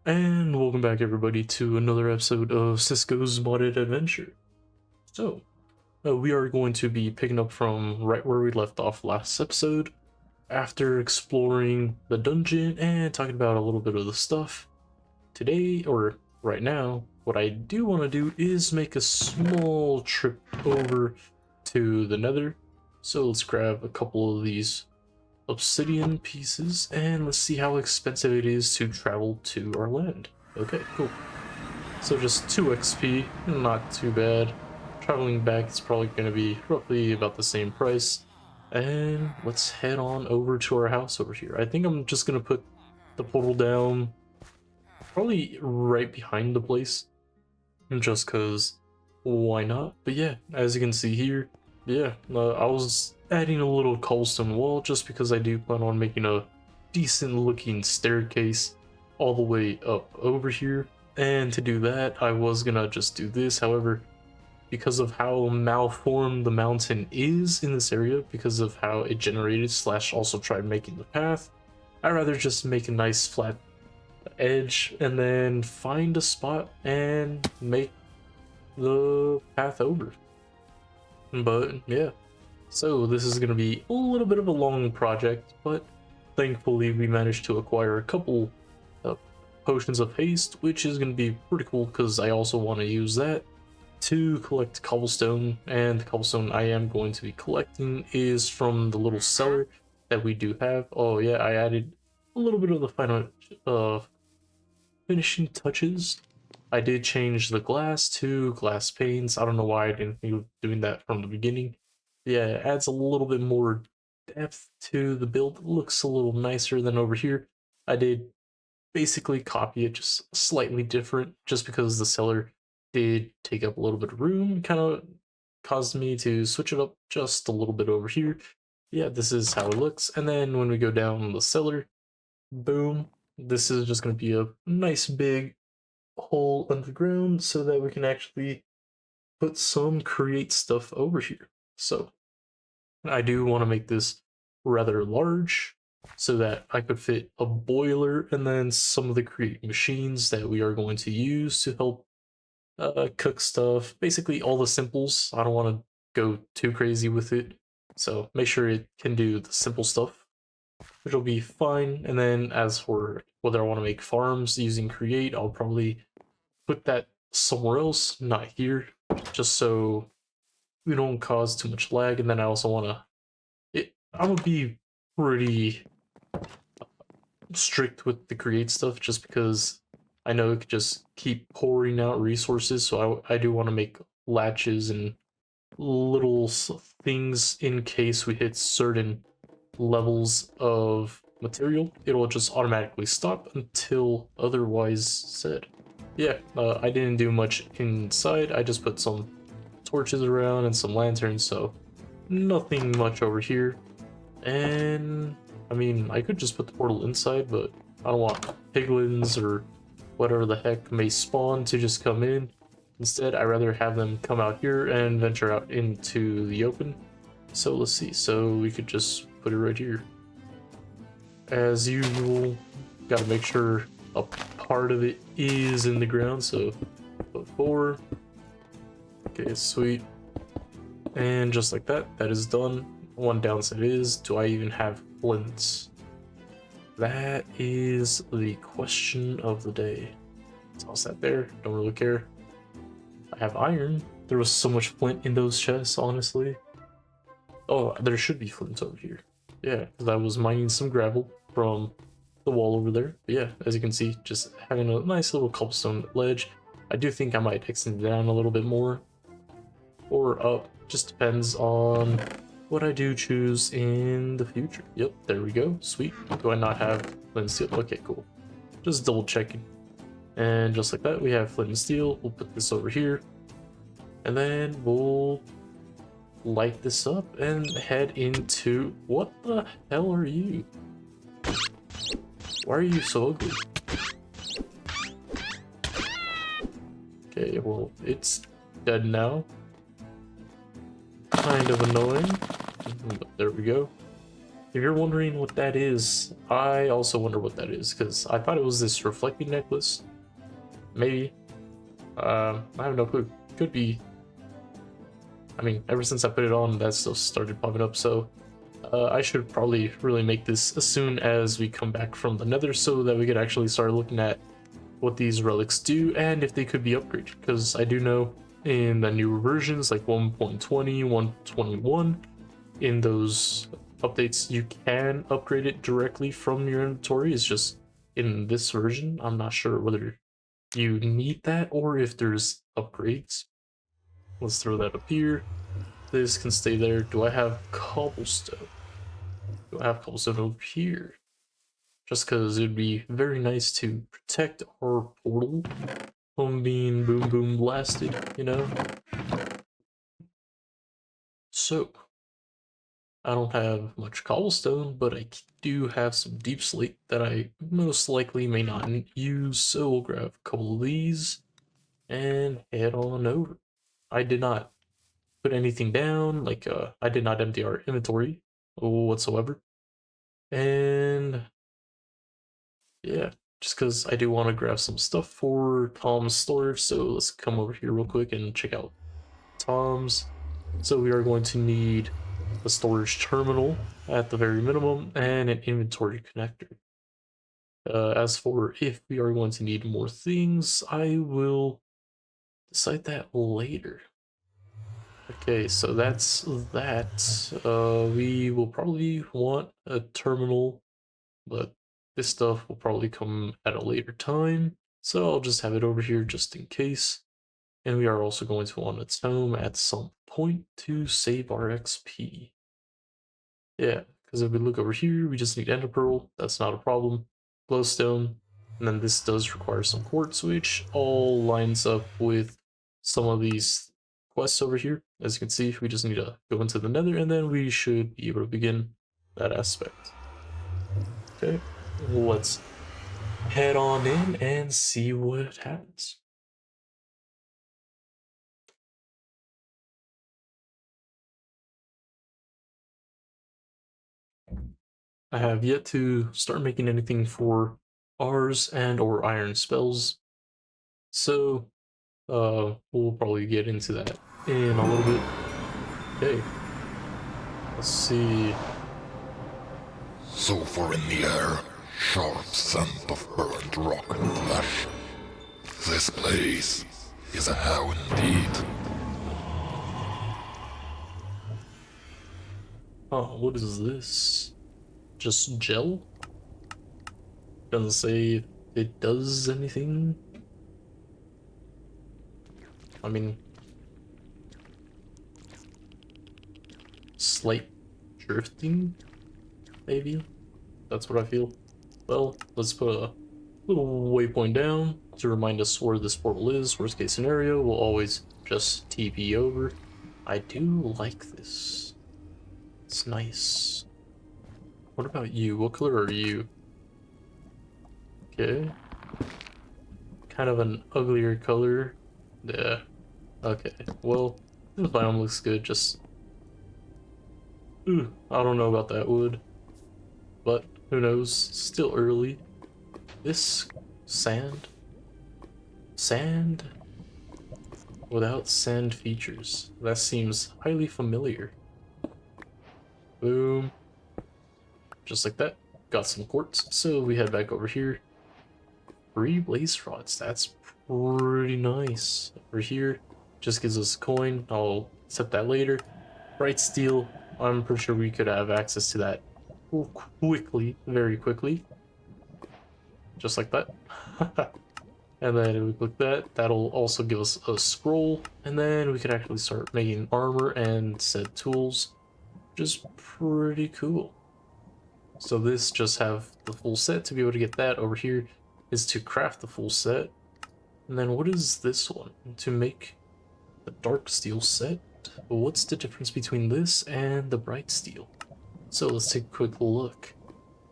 And welcome back everybody to another episode of Cisco's Modded Adventure. So, we are going to be picking up from right where we left off last episode, after exploring the dungeon and talking about a little bit of the stuff. Today, or right now, what I do want to do is make a small trip over to the Nether. So let's grab a couple of these obsidian pieces and let's see how expensive it is to travel to our land. Okay, cool. So just 2 XP, not too bad. Traveling back is probably going to be roughly about the same price. And let's head on over to our house over here. I think I'm just going to put the portal down probably right behind the place, just because why not? But yeah, as you can see here, yeah, I was adding a little cobblestone wall just because I do plan on making a decent looking staircase all the way up over here. And to do that, I was gonna just do this. However, because of how malformed the mountain is in this area, because of how it generated slash also tried making the path, I'd rather just make a nice flat edge and then find a spot and make the path over. But yeah, so this is going to be a little bit of a long project, but thankfully we managed to acquire a couple potions of haste, which is going to be pretty cool because I also want to use that to collect cobblestone. And the cobblestone I am going to be collecting is from the little cellar that we do have. Oh yeah, I added a little bit of the final finishing touches. I did change the glass to glass panes. I don't know why I didn't think of doing that from the beginning. Yeah, it adds a little bit more depth to the build. It looks a little nicer than over here. I did basically copy it, just slightly different, just because the cellar did take up a little bit of room. Kind of caused me to switch it up just a little bit over here. Yeah, this is how it looks. And then when we go down the cellar, boom, this is just going to be a nice big hole underground so that we can actually put some create stuff over here. So I do want to make this rather large so that I could fit a boiler and then some of the create machines that we are going to use to help cook stuff. Basically all the simples. I don't want to go too crazy with it. So make sure it can do the simple stuff, which will be fine. And then as for whether I want to make farms using create, I'll probably put that somewhere else, not here, just so we don't cause too much lag. And then I also want to, I'm gonna be pretty strict with the create stuff just because I know it could just keep pouring out resources. So I do want to make latches and little things in case we hit certain levels of material. It'll just automatically stop until otherwise said. Yeah, I didn't do much inside. I just put some torches around and some lanterns, so nothing much over here. And I mean, I could just put the portal inside, but I don't want piglins or whatever the heck may spawn to just come in. Instead, I'd rather have them come out here and venture out into the open. So let's see. So we could just put it right here. As usual, gotta make sure a part of it is in the ground. So put 4. Okay, sweet. And just like that, that is done. One downside is, do I even have flints? That is the question of the day. Toss that there, don't really care. I have iron. There was so much flint in those chests, honestly. Oh, there should be flint over here. Yeah, because I was mining some gravel from the wall over there. But yeah, as you can see, just having a nice little cobblestone ledge. I do think I might extend it down a little bit more. Or up, just depends on what I do choose in the future. Yep, there we go, sweet. Do I not have flint and steel? Okay, cool. Just double checking. And just like that, we have flint and steel. We'll put this over here. And then we'll light this up and head into... What the hell are you? Why are you so ugly? Okay, well, it's dead now. Kind of annoying. But there we go. if you're wondering what that is, I also wonder what that is, because I thought it was this reflecting necklace. Maybe. I have no clue. Could be. I mean, ever since I put it on, that stuff started popping up, so I should probably really make this as soon as we come back from the Nether, so that we could actually start looking at what these relics do and if they could be upgraded, because I do know in the newer versions like 1.20, 121, in those updates you can upgrade it directly from your inventory. It's just in this version I'm not sure whether you need that or if there's upgrades. Let's throw that up here. This can stay there. Do I have cobblestone? Do I have cobblestone over here? Just because it'd be very nice to protect our portal from being boom boom blasted, you know? So, I don't have much cobblestone, but I do have some deep slate that I most likely may not use, so we'll grab a couple of these and head on over. I did not put anything down, like I did not empty our inventory whatsoever. And yeah, just because I do want to grab some stuff for Tom's storage, so let's come over here real quick and check out Tom's. So we are going to need a storage terminal at the very minimum and an inventory connector. As for if we are going to need more things, I will decide that later. Okay, so that's that. We will probably want a terminal, but this stuff will probably come at a later time. So I'll just have it over here just in case. And we are also going to want a tome at some point to save our XP. Yeah, because if we look over here, we just need ender pearl. That's not a problem. Glowstone. And then this does require some quartz, which all lines up with some of these quests over here. As you can see, we just need to go into the Nether, and then we should be able to begin that aspect. Okay, let's head on in and see what happens. I have yet to start making anything for ours and or iron spells, so we'll probably get into that in a little bit. Okay, let's see. Sulfur in the air, sharp scent of burnt rock and flesh. This place is a hell indeed. Oh, what is this? Just gel? Doesn't say if it does anything. I mean, slight drifting, maybe? That's what I feel. Well, let's put a little waypoint down to remind us where this portal is. Worst case scenario, we'll always just TP over. I do like this. It's nice. What about you? What color are you? Okay. Kind of an uglier color. Yeah. Okay. Well, this biome looks good, just... Ooh, I don't know about that wood. But, who knows? Still early. This... sand? Sand? Without sand features. That seems highly familiar. Boom. Just like that. Got some quartz, so we head back over here. 3 blaze rods, that's pretty nice. Over here, just gives us a coin. I'll accept that later. Bright steel, I'm pretty sure we could have access to that quickly, very quickly. Just like that. And then if we click that, that'll also give us a scroll. And then we could actually start making armor and said tools, which is pretty cool. So this just have the full set. To be able to get that over here is to craft the full set. And then what is this one? To make the dark steel set? What's the difference between this and the bright steel? So let's take a quick look.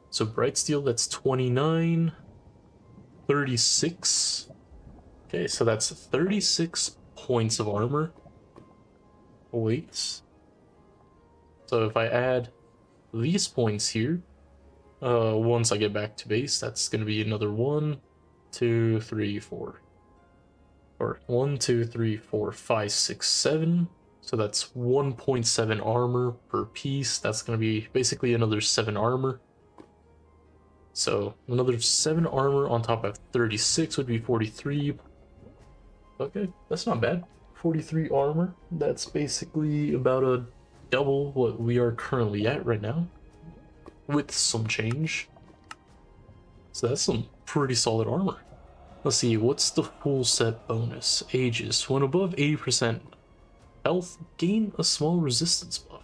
So bright steel, that's 29, 36. Okay, so that's 36 points of armor. Wait. So if I add these points here, once I get back to base, that's gonna be another 1, 2, 3, 4. Or 1, 2, 3, 4, 5, 6, 7. So that's 1.7 armor per piece. That's gonna be basically another 7 armor. So another 7 armor on top of 36 would be 43. Okay, that's not bad. 43 armor. That's basically about a double what we are currently at right now, with some change. So that's some pretty solid armor. Let's see, what's the full set bonus? Aegis. When above 80% health, gain a small resistance buff.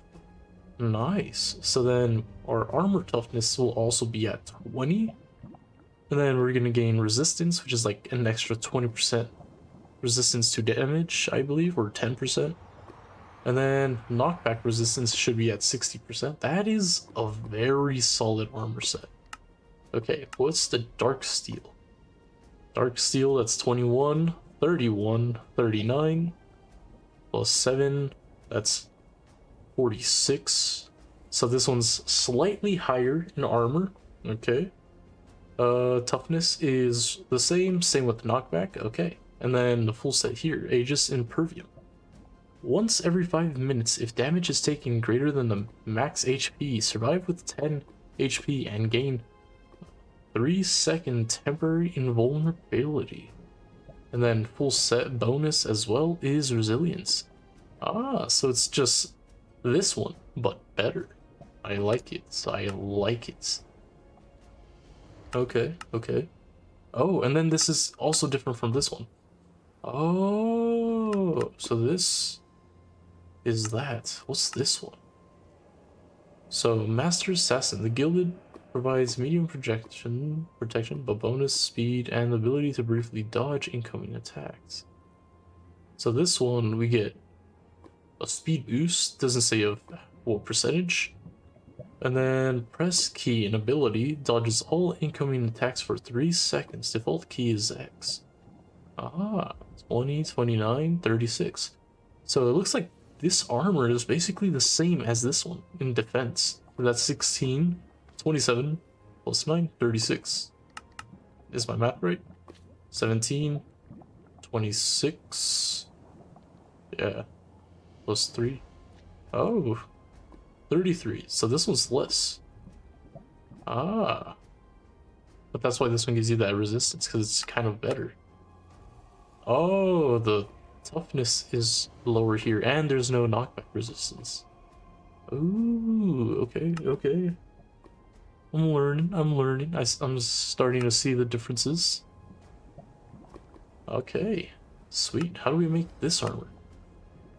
Nice. So then our armor toughness will also be at 20. And then we're gonna gain resistance, which is like an extra 20% resistance to damage, I believe, or 10%. And then knockback resistance should be at 60%. That is a very solid armor set. Okay, what's the dark steel? Dark steel, that's 21, 31, 39, plus 7, that's 46. So this one's slightly higher in armor, okay. Toughness is the same with the knockback, okay. And then the full set here, Aegis Impervium. Once every 5 minutes, if damage is taken greater than the max HP, survive with 10 HP and gain 3-second temporary invulnerability. And then full set bonus as well is resilience. Ah, so it's just this one, but better. I like it. I like it. Okay, okay. Oh, and then this is also different from this one. Oh, so this is that. What's this one? So, Master Assassin, the Gilded provides medium protection, but bonus speed and the ability to briefly dodge incoming attacks. So this one we get a speed boost, doesn't say of what percentage. And then press key and ability dodges all incoming attacks for 3 seconds. Default key is X. Ah, 20, 29, 36. So it looks like this armor is basically the same as this one in defense. That's 16, 27, plus 9, 36. Is my math right? 17, 26. Yeah, plus 3. Oh, 33. So this one's less. Ah. But that's why this one gives you that resistance, because it's kind of better. Oh, the toughness is lower here, and there's no knockback resistance. Ooh, okay, okay. I'm learning. I'm starting to see the differences. Okay, sweet. How do we make this armor?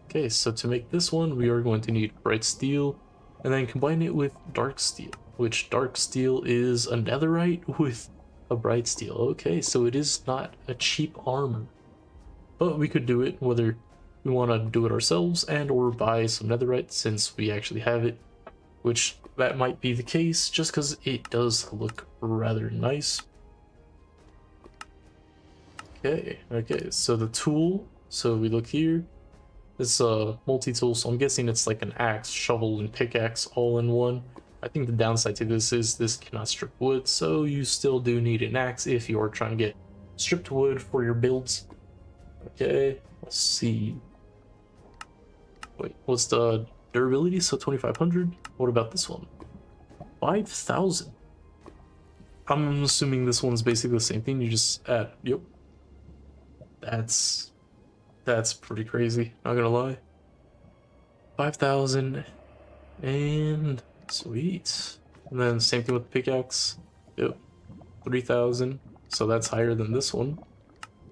Okay, so to make this one, we are going to need bright steel, and then combine it with dark steel, which dark steel is a netherite with a bright steel. Okay, so it is not a cheap armor, but we could do it whether we want to do it ourselves and or buy some netherite, since we actually have it, which that might be the case just because it does look rather nice. Okay, so the tool, so we look here, it's a multi-tool, so I'm guessing it's like an axe, shovel, and pickaxe all in one. I think the downside to this is this cannot strip wood, so you still do need an axe if you are trying to get stripped wood for your builds. Okay, let's see. Wait, what's the durability? So 2500. What about this one? 5000. I'm assuming this one's basically the same thing. You just add. Yep. That's pretty crazy. Not gonna lie. 5000 and sweet. And then same thing with the pickaxe. Yep. 3000. So that's higher than this one.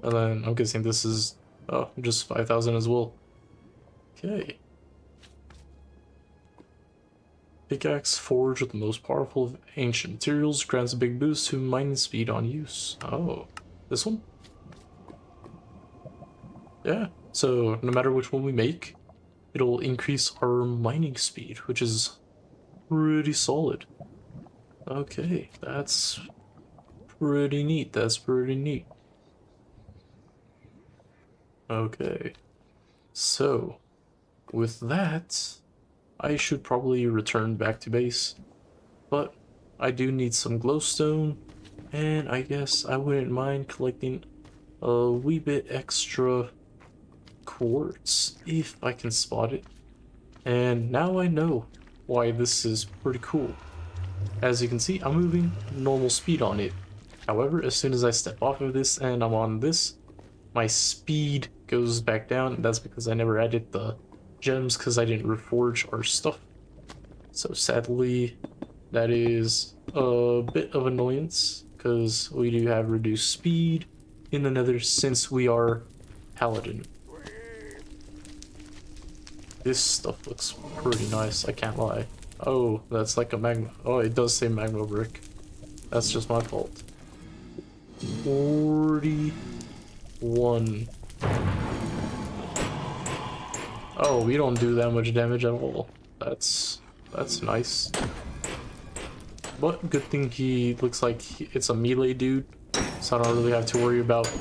And then I'm guessing this is just 5000 as well. Okay. Pickaxe forged with the most powerful of ancient materials grants a big boost to mining speed on use. Oh, this one? Yeah, so no matter which one we make, it'll increase our mining speed, which is pretty solid. Okay, that's pretty neat. Okay, so with that, I should probably return back to base, but I do need some glowstone, and I guess I wouldn't mind collecting a wee bit extra quartz if I can spot it. And now I know why this is pretty cool. As you can see, I'm moving normal speed on it. However, as soon as I step off of this and I'm on this, my speed goes back down. That's because I never added the gems because I didn't reforge our stuff. So sadly, that is a bit of annoyance because we do have reduced speed in the Nether since we are Paladin. This stuff looks pretty nice, I can't lie. Oh, that's like a magma. Oh, it does say magma brick. That's just my fault. 41. Oh, we don't do that much damage at all. That's nice. But good thing he looks like it's a melee dude, so I don't really have to worry about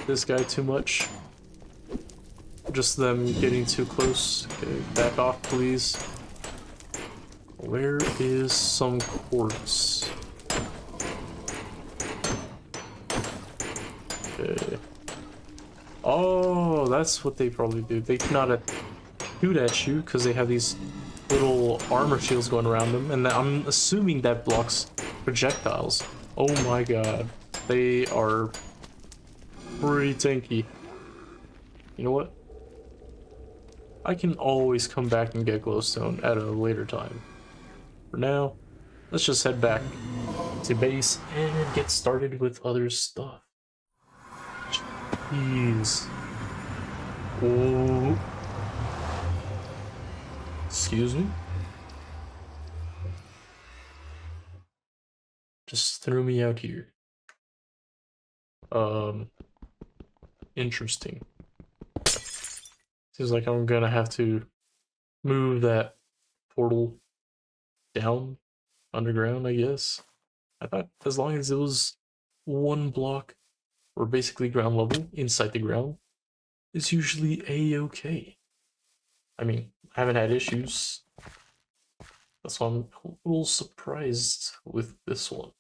this guy too much. Just them getting too close. Okay, back off, please. Where is some quartz? Okay. Oh, that's what they probably do. They cannot shoot at you because they have these little armor shields going around them, and I'm assuming that blocks projectiles. Oh my god. They are pretty tanky. You know what? I can always come back and get glowstone at a later time. For now, let's just head back to base and get started with other stuff. Jeez. Oh. Excuse me? Just threw me out here. Interesting. Seems like I'm gonna have to move that portal down underground, I guess. I thought as long as it was one block or basically ground level inside the ground, it's usually a-okay. I mean, I haven't had issues. That's why I'm a little surprised with this one.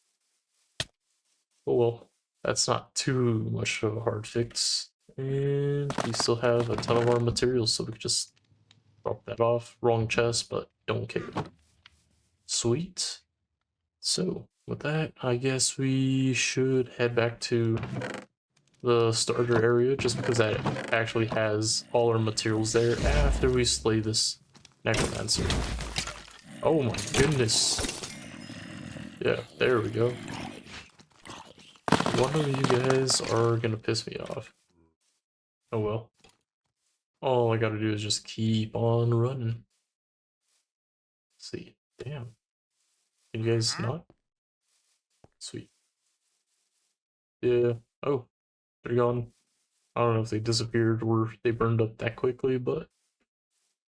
Oh well, that's not too much of a hard fix. And we still have a ton of our materials, so we could just drop that off. Wrong chest, but don't care. Sweet. So, with that, I guess we should head back to the starter area, just because that actually has all our materials there after we slay this necromancer. Oh my goodness. Yeah, there we go. One of you guys are gonna piss me off. Oh well. All I gotta do is just keep on running. Let's see. Damn. Can you guys not? Sweet. Yeah. Oh, they're gone. I don't know if they disappeared or they burned up that quickly, but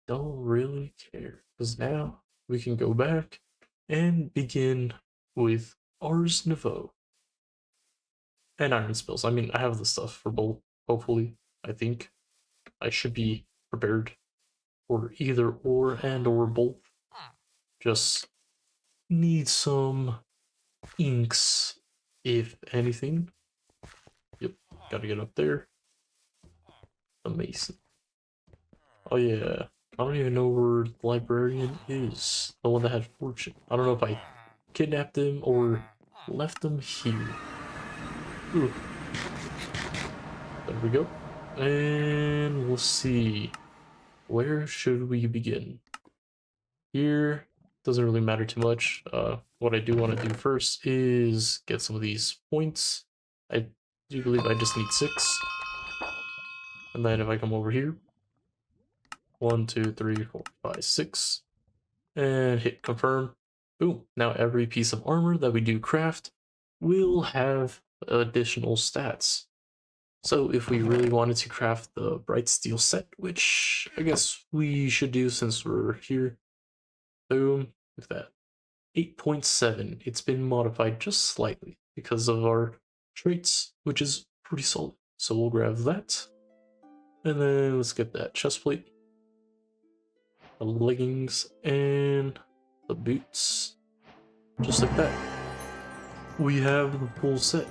don't really care. Because now we can go back and begin with Ars Nouveau. And Iron Spills. I mean, I have the stuff for both, hopefully. I think I should be prepared for either or and or both. Just need some inks, if anything. Yep, gotta get up there. The mason. Oh yeah, I don't even know where the librarian is. The one that had fortune. I don't know if I kidnapped him or left him here. Ooh. There we go. And we'll see. Where should we begin? Here doesn't really matter too much. What I do want to do first is get some of these points. I do believe I just need 6. And then if I come over here, 1, 2, 3, 4, 5, 6, and hit confirm. Boom. Now every piece of armor that we do craft will have additional stats. So if we really wanted to craft the bright steel set, which I guess we should do since we're here. Boom, look at that. 8.7. It's been modified just slightly because of our traits, which is pretty solid. So we'll grab that. And then let's get that chest plate. the leggings, and the boots. Just like that. We have the full set.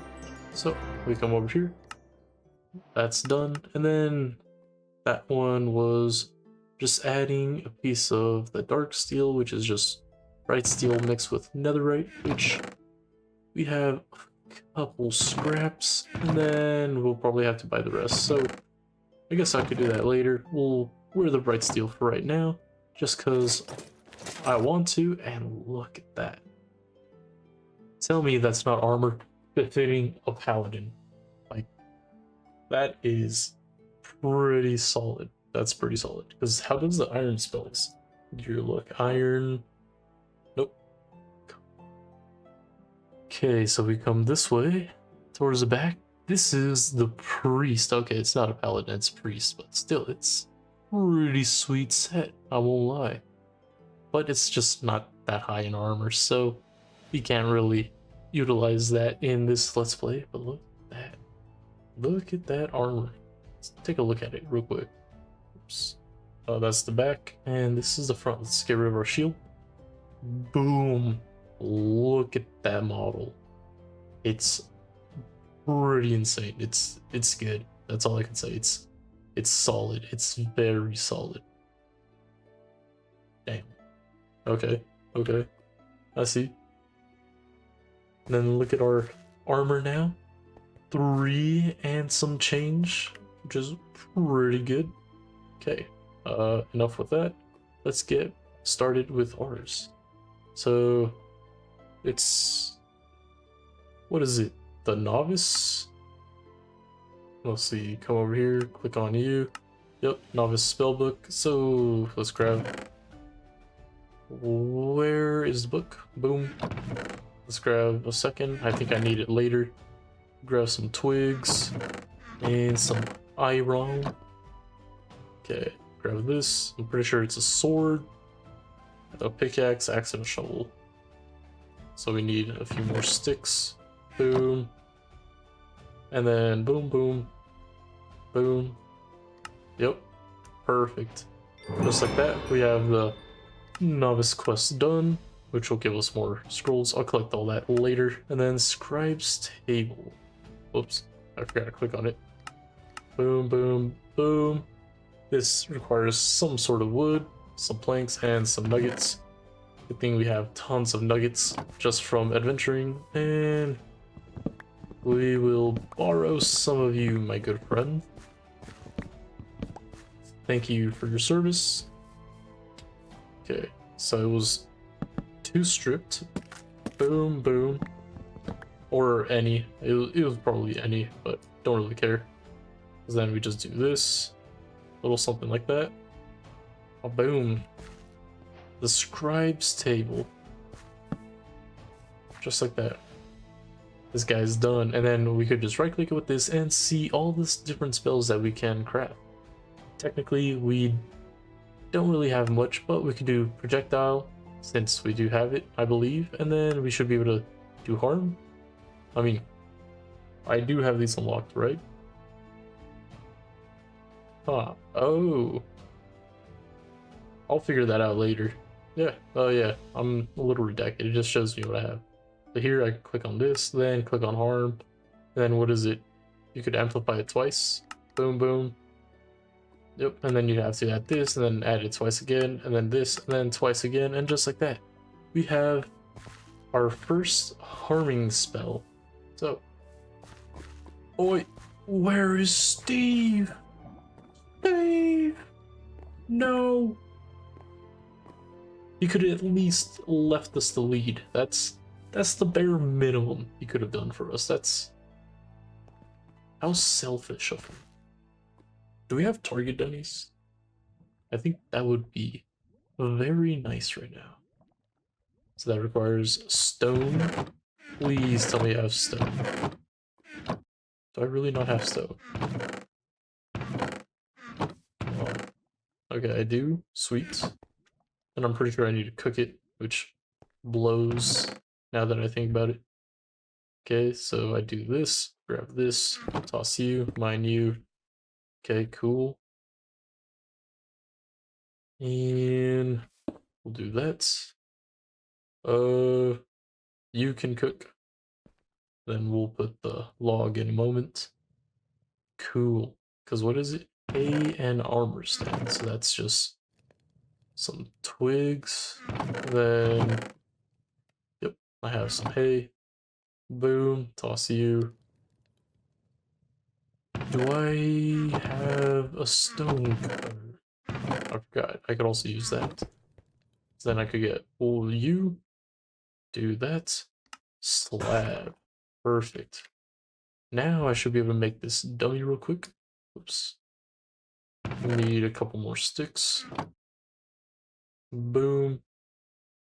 So we come over here. That's done. And then that one was just adding a piece of the dark steel, which is just bright steel mixed with netherite, which we have a couple scraps, and then we'll probably have to buy the rest. So I guess I could do that later. We'll wear the bright steel for right now, just because I want to. And look at that. Tell me that's not armor befitting a paladin. Like, that is pretty solid. That's pretty solid. Because how does the iron spells? Here, look, iron. Nope. Okay, so we come this way towards the back. This is the priest. Okay, it's not a paladin, it's priest, but still, it's pretty sweet set. I won't lie. But it's just not that high in armor, so we can't really utilize that in this let's play. But look at that. Look at that armor. Let's take a look at it real quick. Oops. That's the back, and this is the front. Let's get rid of our shield. Boom. Look at that model. It's pretty insane. It's good. That's all I can say. It's solid. It's very solid. Damn. Okay. I see. And then look at our armor now. 3 and some change, which is pretty good. Okay. Enough with that. Let's get started with ours. So it's, what is it? The novice? Let's see, come over here, click on you. Yep, novice spellbook. So let's grab, where is the book? Boom. Let's grab a second. I think I need it later. Grab some twigs and some iron. Okay, grab this. I'm pretty sure it's a sword, a pickaxe, axe, and a shovel. So we need a few more sticks. Boom. And then boom, boom, boom. Yep, perfect. Just like that, we have the novice quest done, which will give us more scrolls. I'll collect all that later. And then scribe's table. Whoops, I forgot to click on it. Boom, boom, boom. This requires some sort of wood, some planks, and some nuggets. Good thing we have tons of nuggets just from adventuring, and we will borrow some of you, my good friend. Thank you for your service. Okay, so it was 2 stripped. Boom, boom. Or any. It was probably any, but don't really care. Because then we just do this. A little something like that. Oh, boom. The scribe's table. Just like that. This guy's done. And then we could just right click with this and see all the different spells that we can craft. Technically, we don't really have much, but we could do projectile, since we do have it, I believe. And then we should be able to do harm. I mean, I do have these unlocked, right? Huh. Oh. I'll figure that out later. Yeah. Oh yeah. I'm a little redacted. It just shows me what I have. So here I can click on this, then click on harm. Then what is it? You could amplify it twice. Boom, boom. Yep. And then you have to add this, and then add it twice again, and then this, and then twice again, and just like that. We have our first harming spell. So, oi, where is Steve? Steve! No! He could have at least left us the lead. That's the bare minimum he could have done for us. That's how selfish of him. Do we have target dummies? I think that would be very nice right now. So that requires stone. Please tell me I have stone. Do I really not have stone? Oh. Okay, I do. Sweet. And I'm pretty sure I need to cook it, which blows now that I think about it. Okay, so I do this, grab this, toss you, mine you. Okay, cool. And we'll do that. You can cook. Then we'll put the log in a moment. Cool. Because what is it? Hay and armor stand. So that's just some twigs. Then, yep, I have some hay. Boom. Toss you. Do I have a stone cutter? I forgot. I could also use that. So then I could get wool you. Do that. Slab. Perfect. Now I should be able to make this dummy real quick. Oops. Need a couple more sticks. Boom.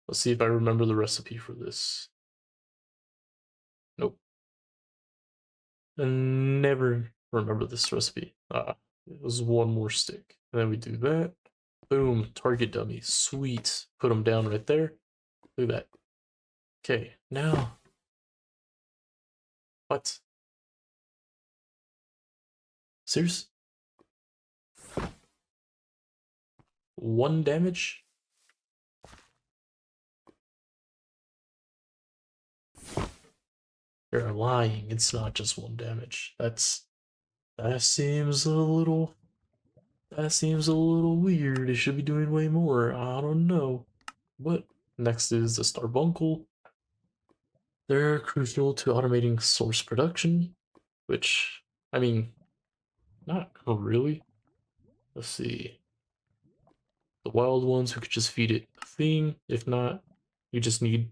Let's see if I remember the recipe for this. Nope. I never remember this recipe. It was one more stick. And then we do that. Boom. Target dummy. Sweet. Put them down right there. Look at that. Okay, now. What? Serious? 1 damage? You're lying. It's not just 1 damage. That seems a little weird. It should be doing way more. I don't know. But next is the Starbuncle. They're crucial to automating source production, which, I mean, not really. Let's see. The wild ones, we could just feed it a thing. If not, you just need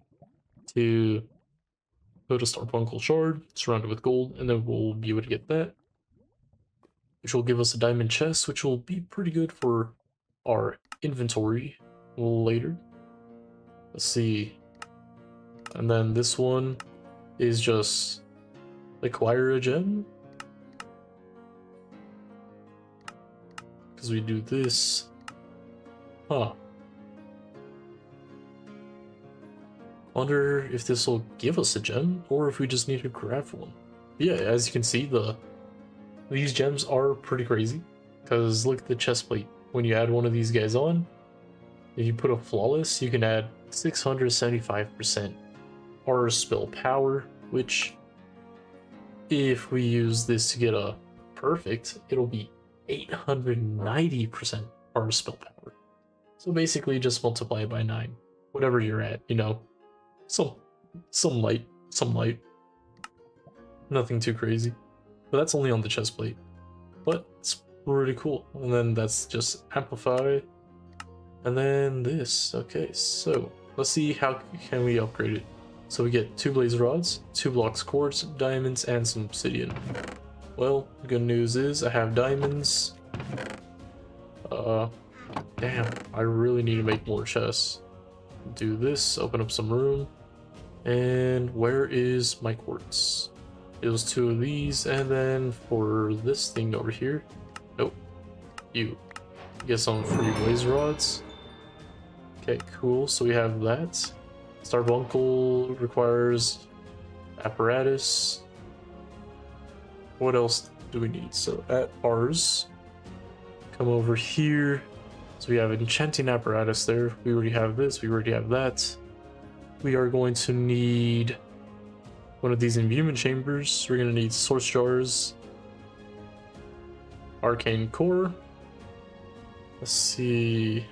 to put a Starbuncle shard, surround it with gold, and then we'll be able to get that. Which will give us a diamond chest, which will be pretty good for our inventory later. Let's see. And then this one is just acquire a gem. Because we do this. Huh. Wonder if this will give us a gem, or if we just need to craft one. Yeah, as you can see, these gems are pretty crazy. Because look at the chest plate. When you add one of these guys on, if you put a flawless, you can add 675% horror spell power, which if we use this to get a perfect, it'll be 890% horror spell power. So basically just multiply it by 9, whatever you're at, you know. Some light. Nothing too crazy. But that's only on the chest plate. But it's pretty cool. And then that's just amplify. And then this. Okay, so let's see how can we upgrade it. So we get 2 blaze rods, 2 blocks quartz, diamonds, and some obsidian. Well, the good news is I have diamonds. Damn, I really need to make more chests. Do this, open up some room. And where is my quartz? It was 2 of these, and then for this thing over here, nope, you get some free blaze rods. Okay, cool, so we have that. Starbuncle requires apparatus. What else do we need? So at ours, come over here. So we have enchanting apparatus there. We already have this, we already have that. We are going to need one of these imbuement chambers. We're going to need source jars, arcane core. Let's see.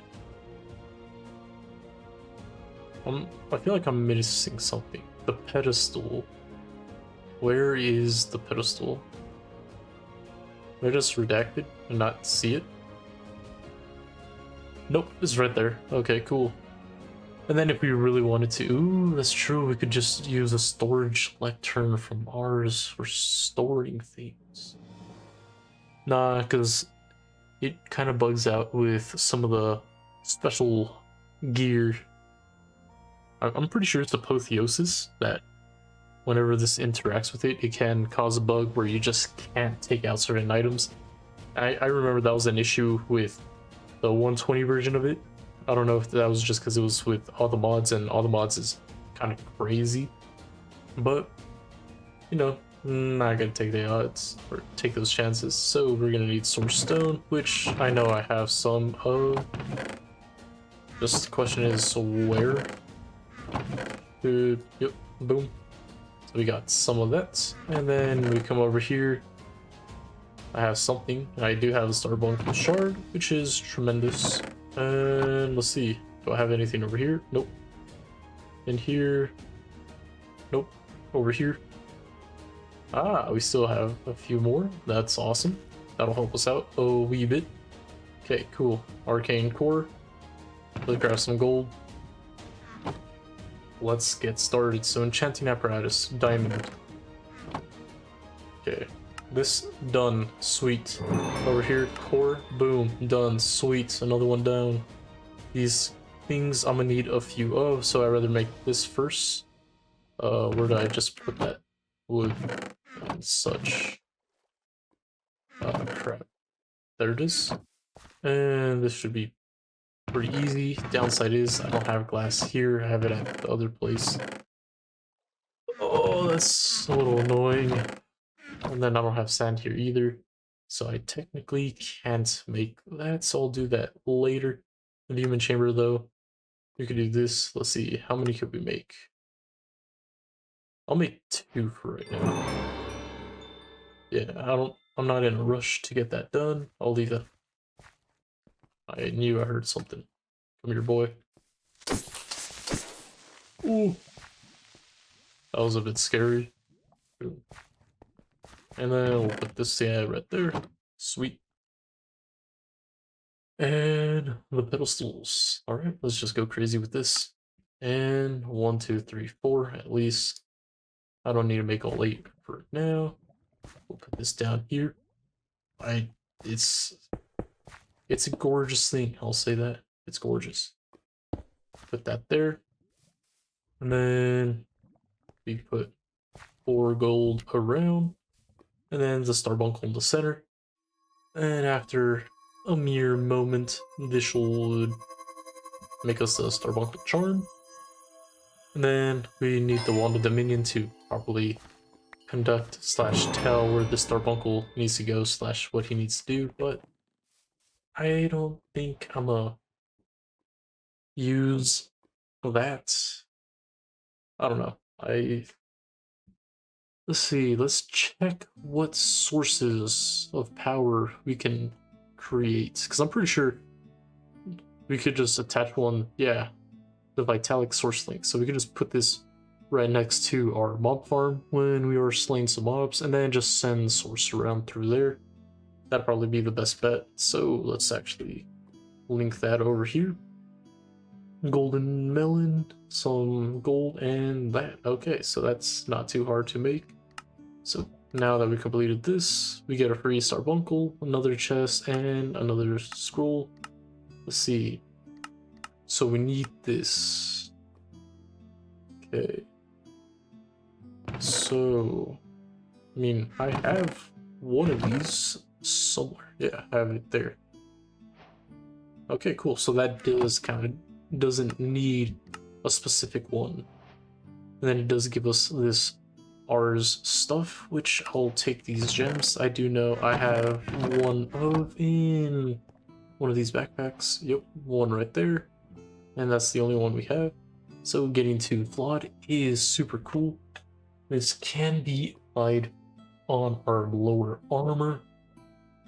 I feel like I'm missing something. The pedestal. Where is the pedestal? Did I just redact it and not see it? Nope, it's right there. Okay, cool. And then if we really wanted to, ooh, that's true, we could just use a storage lectern from ours for storing things. Nah, because it kind of bugs out with some of the special gear. I'm pretty sure it's apotheosis that whenever this interacts with it, it can cause a bug where you just can't take out certain items. I remember that was an issue with the 120 version of it. I don't know if that was just because it was with all the mods, and all the mods is kind of crazy. But, you know, not gonna take the odds or take those chances. So we're gonna need source stone, which I know I have some of. Just the question is where? Yep, boom. So we got some of that, and then we come over here. I have something. I do have a Starbuncle shard, which is tremendous. And let's see. Do I have anything over here? Nope. In here? Nope. Over here? Ah, we still have a few more. That's awesome. That'll help us out a wee bit. Okay, cool. Arcane core. Let's grab some gold. Let's get started. So enchanting apparatus, diamond. Okay, this done, sweet. Over here, core, boom, done, sweet. Another one down. These things I'm gonna need a few of, so I'd rather make this first. Where did I just put that? Wood and such. Crap. There it is. And this should be pretty easy. Downside is I don't have glass here. I have it at the other place. Oh, that's a little annoying. And then I don't have sand here either. So I technically can't make that. So I'll do that later. The human chamber though. We could do this. Let's see. How many could we make? I'll make 2 for right now. Yeah, I'm not in a rush to get that done. I'll leave that. I knew I heard something. Come here, boy. Ooh. That was a bit scary. And then we'll put this right there. Sweet. And the pedestals. Alright, let's just go crazy with this. And 1, 2, 3, 4 at least. I don't need to make all 8 for now. We'll put this down here. It's a gorgeous thing, I'll say that. It's gorgeous. Put that there. And then we put 4 gold around. And then the Starbuncle in the center. And after a mere moment, this should make us the Starbuncle charm. And then we need the Wand of Dominion to properly conduct / tell where the Starbuncle needs to go / what he needs to do, but I don't think I'm gonna use that. I don't know. Let's see, let's check what sources of power we can create, because I'm pretty sure we could just attach one, yeah, the Vitalic source link. So we could just put this right next to our mob farm when we are slaying some mobs, and then just send source around through there. That'd probably be the best bet. So let's actually link that over here. Golden melon, some gold, and that. Okay, so that's not too hard to make. So now that we completed this, we get a free Starbuncle, another chest, and another scroll. Let's see. So we need this. Okay. So, I mean, I have one of these somewhere. Yeah, I have it there. Okay, cool. So that does doesn't need a specific one. And then it does give us this R's stuff, which I'll take these gems. I do know I have one in one of these backpacks. Yep, one right there. And that's the only one we have. So getting to Flawed is super cool. This can be applied on our lower armor,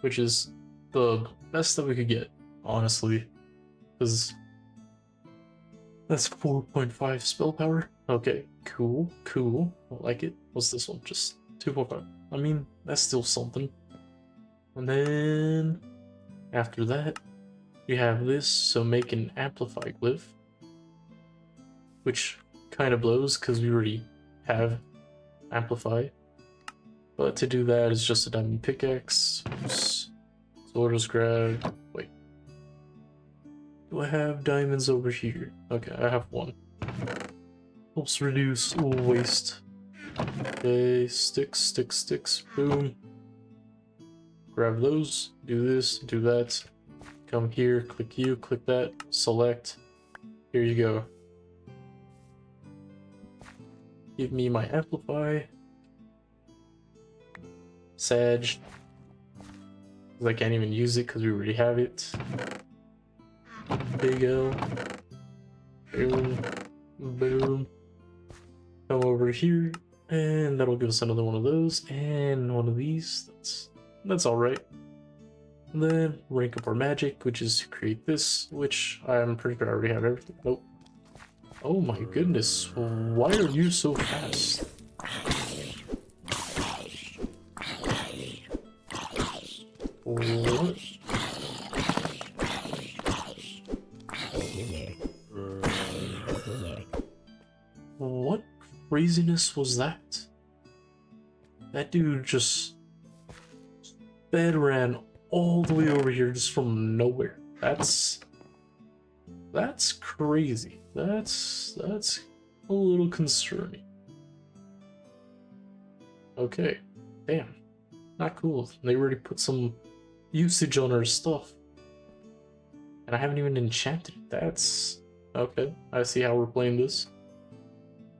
which is the best that we could get, honestly. Because that's 4.5 spell power. Okay, cool, cool. I like it. What's this one? Just 2.5. I mean, that's still something. And then after that, we have this. So make an amplify glyph, which kind of blows because we already have amplify. But to do that is just a diamond pickaxe. Oops. So we'll just grab. Wait. Do I have diamonds over here? Okay, I have one. Helps reduce waste. Okay, sticks, sticks, sticks. Boom. Grab those. Do this, do that. Come here, click you, click that, select. Here you go. Give me my amplify. Sag. I can't even use it because we already have it. Big L. Boom. Boom. Come over here, and that'll give us another one of those, and one of these. That's alright. Then rank up our magic, which is to create this, which I'm pretty sure I already have everything. Nope. Oh my goodness, why are you so fast? What? What craziness was that? That dude just sped ran all the way over here just from nowhere. That's crazy. That's a little concerning. Okay, damn, not cool. They already put some usage on our stuff, and I haven't even enchanted it. That's okay. I see how we're playing this.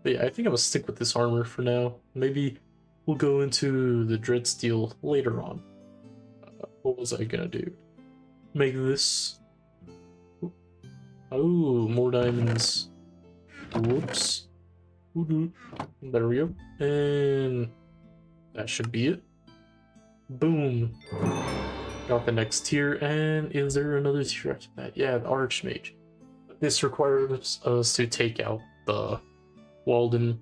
But yeah, I think I'm gonna stick with this armor for now. Maybe we'll go into the Dreadsteel later on. What was I gonna do? Make this. Oh, more diamonds. Whoops. There we go. And that should be it. Boom. Got the next tier. And is there another tier after that? Yeah, the Archmage. This requires us to take out the Walden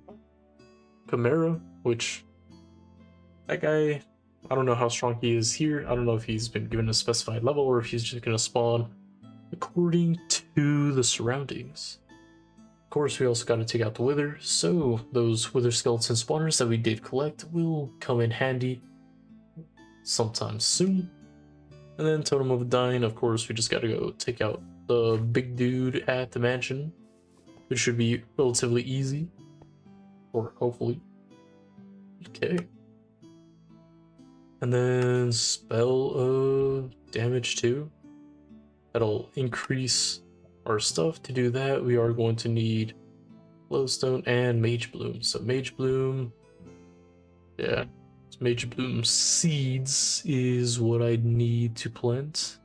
Chimera, which that guy, I don't know how strong he is here. I don't know if he's been given a specified level or if he's just gonna spawn according to the surroundings. Of course, we also got to take out the Wither, so those Wither skeleton spawners that we did collect will come in handy sometime soon. And then Totem of Dying, of course, we just got to go take out the big dude at the mansion, which should be relatively easy, or hopefully. Okay. And then spell of damage too. That'll increase our stuff. To do that, we are going to need glowstone and mage bloom. So mage bloom, yeah, mage bloom seeds is what I need to plant.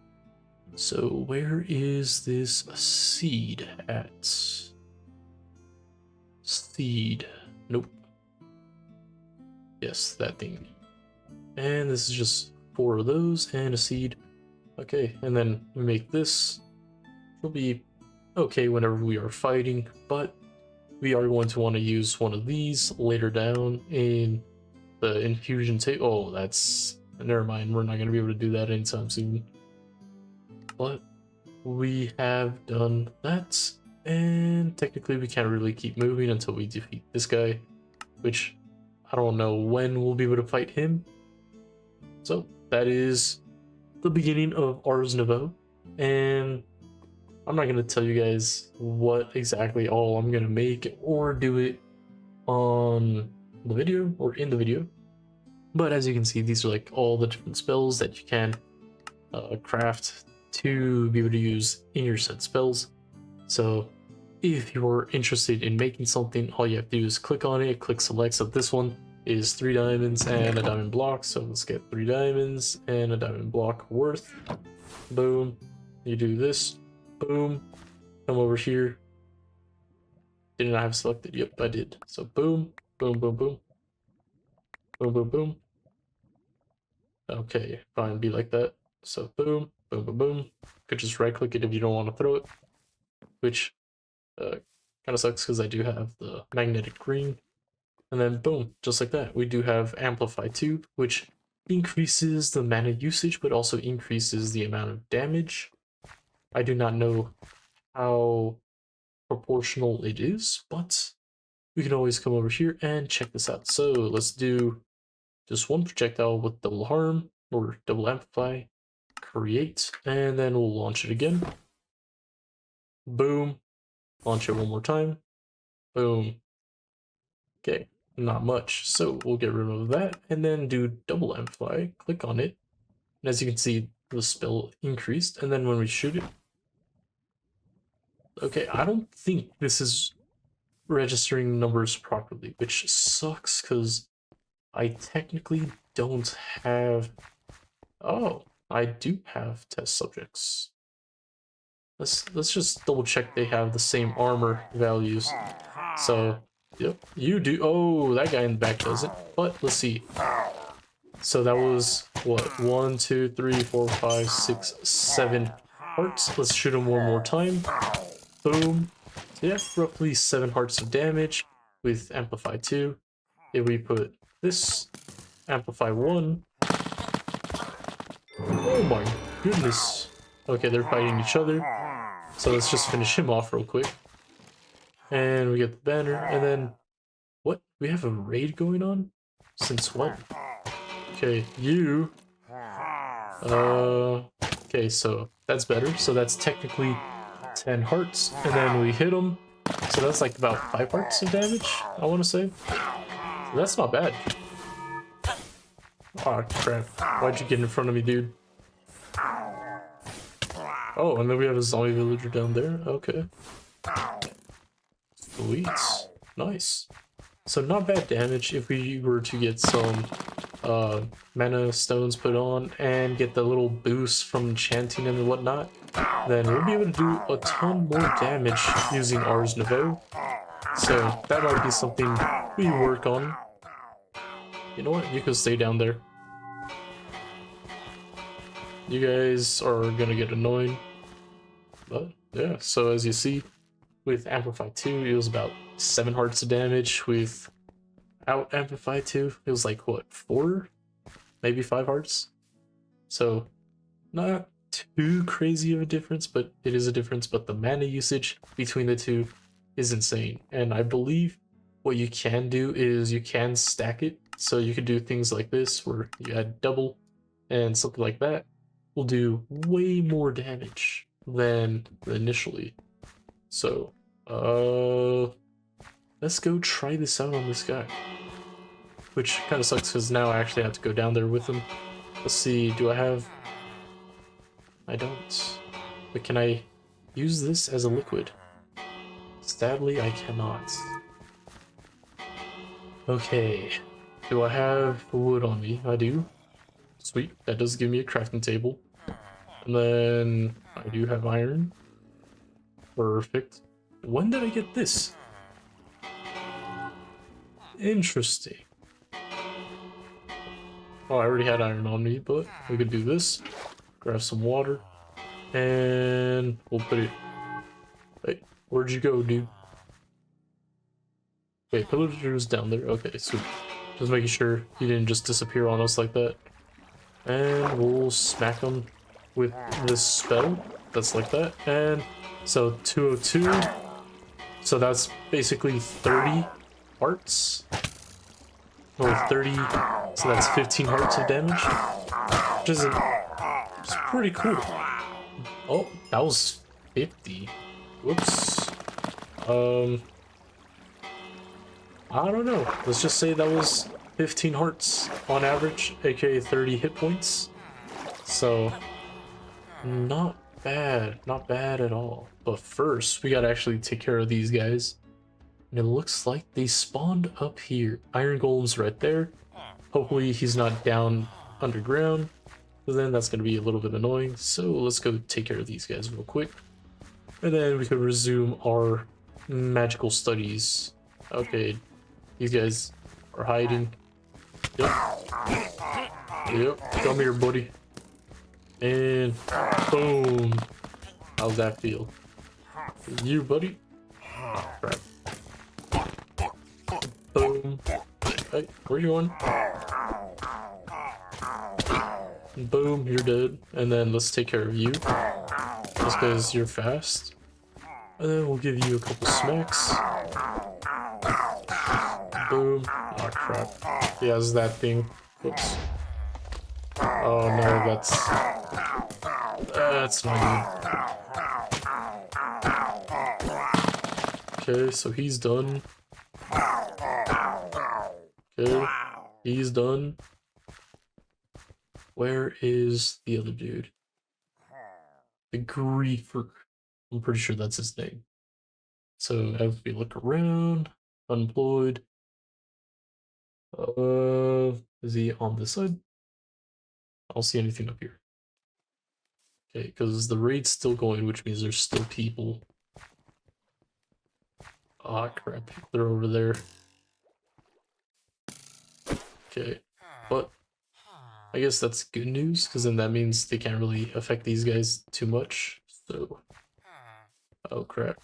So where is this seed at? Seed, nope. Yes, that thing. And this is just 4 of those and a seed. Okay, and then we make this. It'll be okay whenever we are fighting, but we are going to want to use one of these later down in the infusion table. Oh, that's... never mind, we're not going to be able to do that anytime soon. But we have done that, and technically we can't really keep moving until we defeat this guy, which I don't know when we'll be able to fight him. So that is the beginning of Ars Nouveau, and I'm not going to tell you guys what exactly all I'm going to make or do it on the video or in the video, but as you can see, these are like all the different spells that you can craft to be able to use in your set spells. So if you're interested in making something, all you have to do is click on it, click select. So this one is 3 diamonds and a diamond block, so let's get 3 diamonds and a diamond block worth. Boom. You do this. Boom. Come over here. Didn't I have selected? Yep, I did. So boom, boom, boom, boom. Boom, boom, boom. Okay, fine, be like that. So boom, boom, boom, boom. Could just right click it if you don't want to throw it, which kind of sucks because I do have the magnetic ring. And then boom, just like that. We do have Amplify 2, which increases the mana usage, but also increases the amount of damage. I do not know how proportional it is, but we can always come over here and check this out. So let's do just 1 projectile with double harm or double amplify, create, and then we'll launch it again. Boom. Launch it 1 more time. Boom. Okay, not much. So we'll get rid of that and then do double amplify, click on it. And as you can see, the spell increased. And then when we shoot it, okay, I don't think this is registering numbers properly, which sucks because I technically don't have... Oh, I do have test subjects. let's just double check they have the same armor values. So, yep, you do. Oh, that guy in the back doesn't. But let's see. So that was what? 1, 2, 3, 4, 5, 6, 7 hearts. Let's shoot him one more time. Boom. So yeah, roughly 7 hearts of damage with Amplify 2. If we put this Amplify 1. Oh my goodness. Okay, they're fighting each other. So let's just finish him off real quick. And we get the banner. And then, what? We have a raid going on? Since when? Okay, you. Okay, so that's better. So that's technically 10 hearts. And then we hit him. So that's like about 5 hearts of damage, I want to say. So that's not bad. Oh crap. Why'd you get in front of me, dude? Oh, and then we have a zombie villager down there. Okay. Sweet. Nice. So not bad damage if we were to get some mana stones put on and get the little boost from enchanting and whatnot, then we'll be able to do a ton more damage using Ars Nouveau. So that might be something we work on. You know what? You can stay down there. You guys are gonna get annoying. But yeah, so as you see, with Amplify 2, it was about 7 hearts of damage. Without Amplify 2, it was like, what, 4? Maybe 5 hearts? So, not too crazy of a difference, but it is a difference. But the mana usage between the two is insane. And I believe what you can do is you can stack it. So you could do things like this, where you add double, and something like that will do way more damage than initially. So, let's go try this out on this guy. Which kind of sucks because now I actually have to go down there with him. Let's see, do I have... I don't. But can I use this as a liquid? Sadly, I cannot. Okay. Do I have wood on me? I do. Sweet, that does give me a crafting table. And then I do have iron. Perfect. When did I get this? Interesting. Oh, I already had iron on me, but we could do this. Grab some water. And we'll put it... Wait, where'd you go, dude? Wait, pillager's down there. Okay, sweet. Just making sure he didn't just disappear on us like that. And we'll smack him with this spell. That's like that. And so 202. So that's basically 30 hearts. Or 30. So that's 15 hearts of damage. Which is pretty cool. Oh, that was 50. Whoops. I don't know. Let's just say that was 15 hearts on average, aka 30 hit points. So, not bad. Not bad at all. But first, we gotta actually take care of these guys. And it looks like they spawned up here. Iron Golem's right there. Hopefully he's not down underground. But then that's gonna be a little bit annoying. So let's go take care of these guys real quick. And then we can resume our magical studies. Okay, these guys are hiding. Yep. Yep, come here, buddy. And boom. How's that feel? You, buddy? Oh, crap. Boom. Hey, where you going? Boom, you're dead. And then let's take care of you. Just because you're fast. And then we'll give you a couple smacks. Boom. Oh crap. He has that thing. Oops. Oh no, that's not good. Okay, so he's done. Okay, he's done. Where is the other dude? The Griefer. I'm pretty sure that's his name. So as we look around, unemployed. Is he on this side? I don't see anything up here. Okay, because the raid's still going, which means there's still people. Ah, crap. They're over there. Okay. But I guess that's good news, because then that means they can't really affect these guys too much. So. Oh, crap.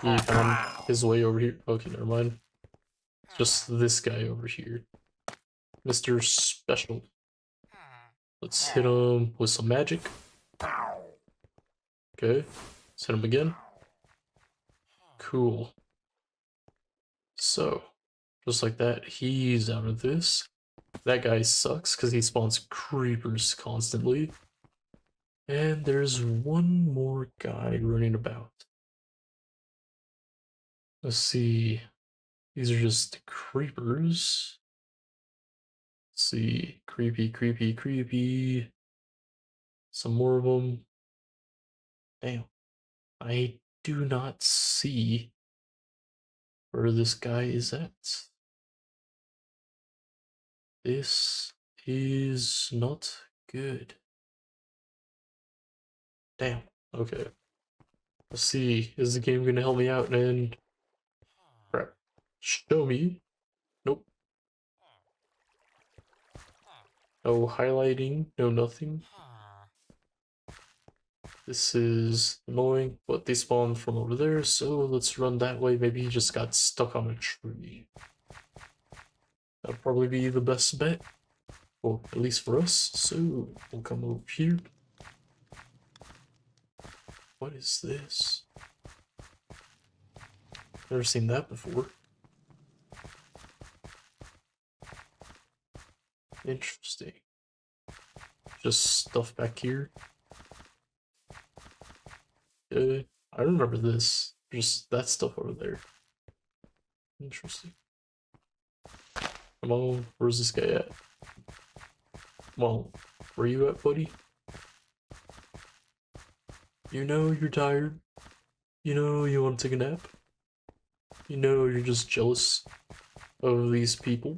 He found his way over here. Okay, never mind. Just this guy over here. Mr. Special. Let's hit him with some magic. Okay. Let's hit him again. Cool. So, just like that, he's out of this. That guy sucks because he spawns creepers constantly. And there's one more guy running about. Let's see. These are just creepers. Let's see. Creepy, creepy, creepy. Some more of them. Damn. I do not see where this guy is at. This is not good. Damn. Okay. Let's see. Is the game gonna help me out? And crap. Show me. Nope. No highlighting. No nothing. This is annoying, but they spawned from over there, so let's run that way. Maybe he just got stuck on a tree. That'll probably be the best bet. Well, at least for us. So we'll come over here. What is this? Never seen that before. Interesting. Just stuff back here. I remember this. Just that stuff over there. Interesting. Come on, where's this guy at? Come on, where you at, buddy? You know you're tired. You know you want to take a nap. You know you're just jealous of these people.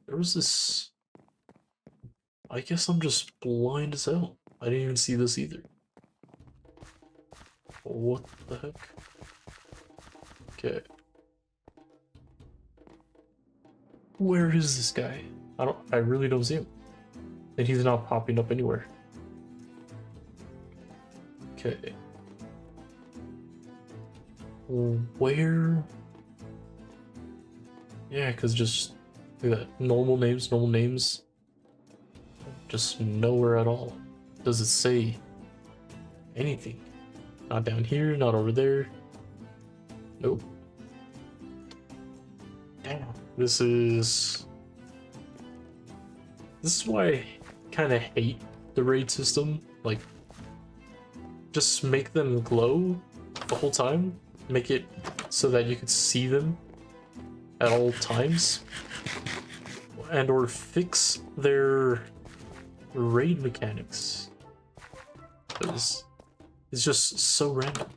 There was this... I guess I'm just blind as hell. I didn't even see this either. What the heck? Okay. Where is this guy? I really don't see him. And he's not popping up anywhere. Okay. Where? Yeah, because just look at that. Normal names. Just nowhere at all. Does it say anything? Not down here, not over there. Nope. Damn. This is why I kind of hate the raid system. Like, just make them glow the whole time. Make it so that you could see them at all times. And or fix their raid mechanics. Because it's just so random.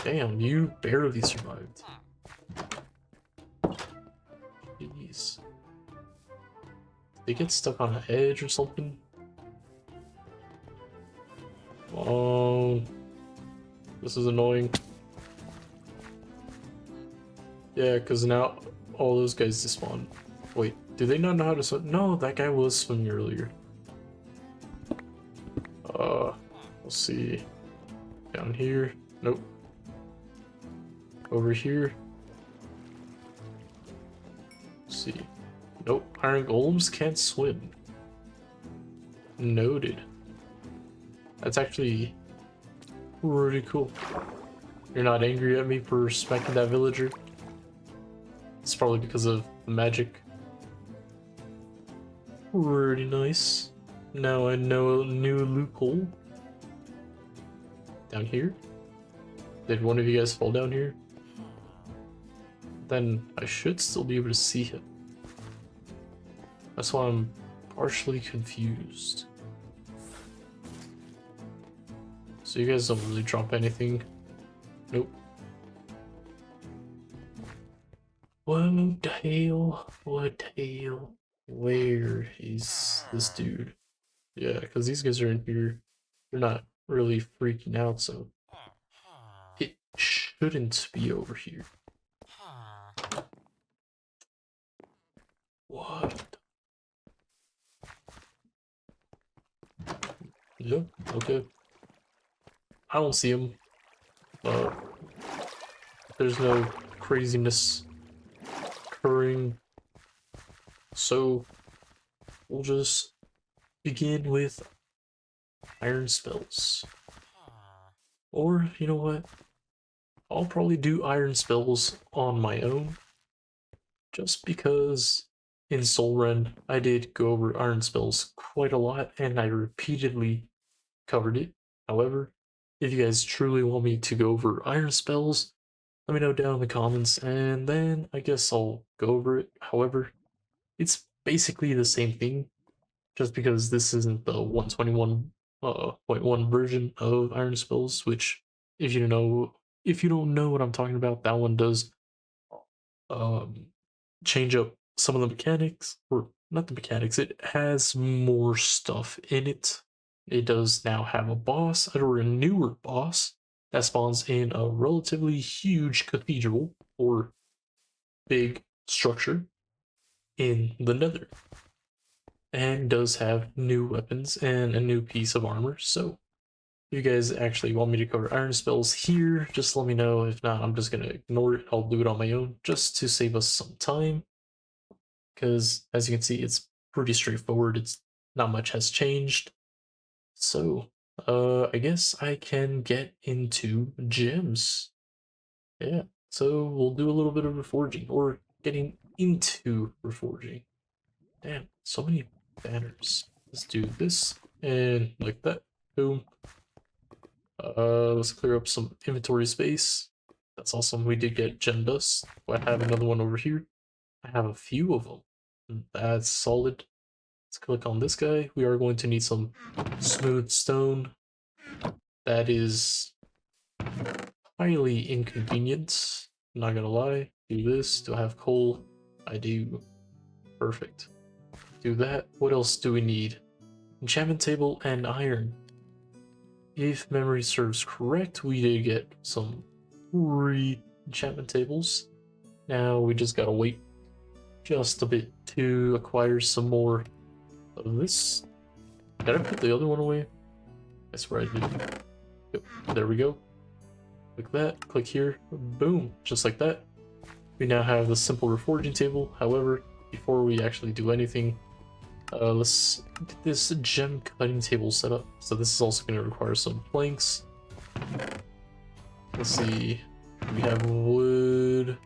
Damn, you barely survived. Jeez. They get stuck on an edge or something? Oh, this is annoying. Yeah, because now all those guys despawn. Wait, do they not know how to swim? No, that guy was swimming earlier. We'll see. Down here. Nope. Over here. Let's see. Nope. Iron golems can't swim. Noted. That's actually pretty cool. You're not angry at me for smacking that villager? It's probably because of the magic. Pretty nice. Now I know a new loophole. Down here? Did one of you guys fall down here? Then I should still be able to see him. That's why I'm partially confused. So you guys don't really drop anything? Nope. What the hell? What the hell? Where is this dude? Yeah, because these guys are in here. They're not really freaking out, so it shouldn't be over here. What? Yeah, okay. I don't see him. There's no craziness occurring. So we'll just begin with iron spells. Or, you know what? I'll probably do iron spells on my own. Just because in Solren I did go over iron spells quite a lot and I repeatedly covered it. However, if you guys truly want me to go over iron spells, let me know down in the comments and then I guess I'll go over it. However, it's basically the same thing, just because this isn't the 121.1 version of iron spells, which if you don't know what I'm talking about, that one does um change up some of the mechanics, or not the mechanics, it has more stuff in it. It does now have a boss, or a newer boss, that spawns in a relatively huge cathedral, or big structure, in the Nether. And does have new weapons and a new piece of armor, so if you guys actually want me to cover iron spells here, just let me know. If not, I'm just gonna ignore it. I'll do it on my own, just to save us some time. Because as you can see, it's pretty straightforward. It's not much has changed. So, I guess I can get into gems. Yeah, so we'll do a little bit of reforging, or getting into reforging. Damn, so many banners. Let's do this, and like that. Boom. Let's clear up some inventory space. That's awesome. We did get gem dust. I have another one over here. I have a few of them. That's solid. Let's click on this guy. We are going to need some smooth stone. That is highly inconvenient. Not gonna lie. Do this. Do I have coal? I do. Perfect. Do that. What else do we need? Enchantment table and iron. If memory serves correct, we did get some free enchantment tables. Now we just gotta wait just a bit to acquire some more of this. Did I put the other one away? I swear I did. Yep, there we go. Click that, click here, boom, just like that. We now have the simple reforging table. However, before we actually do anything, let's get this gem cutting table set up. So this is also going to require some planks. Let's see, we have wood.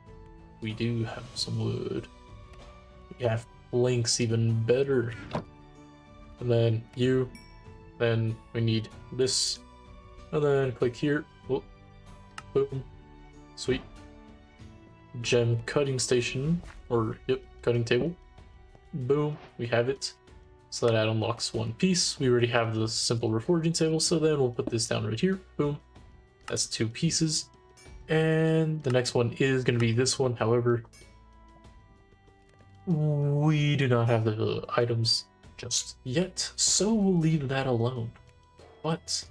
We do have some wood. We have planks, even better. And then you, then we need this, and then click here. Whoop. Boom, sweet. Gem cutting station, or yep, cutting table. Boom, we have it. So that unlocks one piece. We already have the simple reforging table, so then we'll put this down right here. Boom, that's 2 pieces. And the next one is going to be this one. However, we do not have the items just yet, so we'll leave that alone. But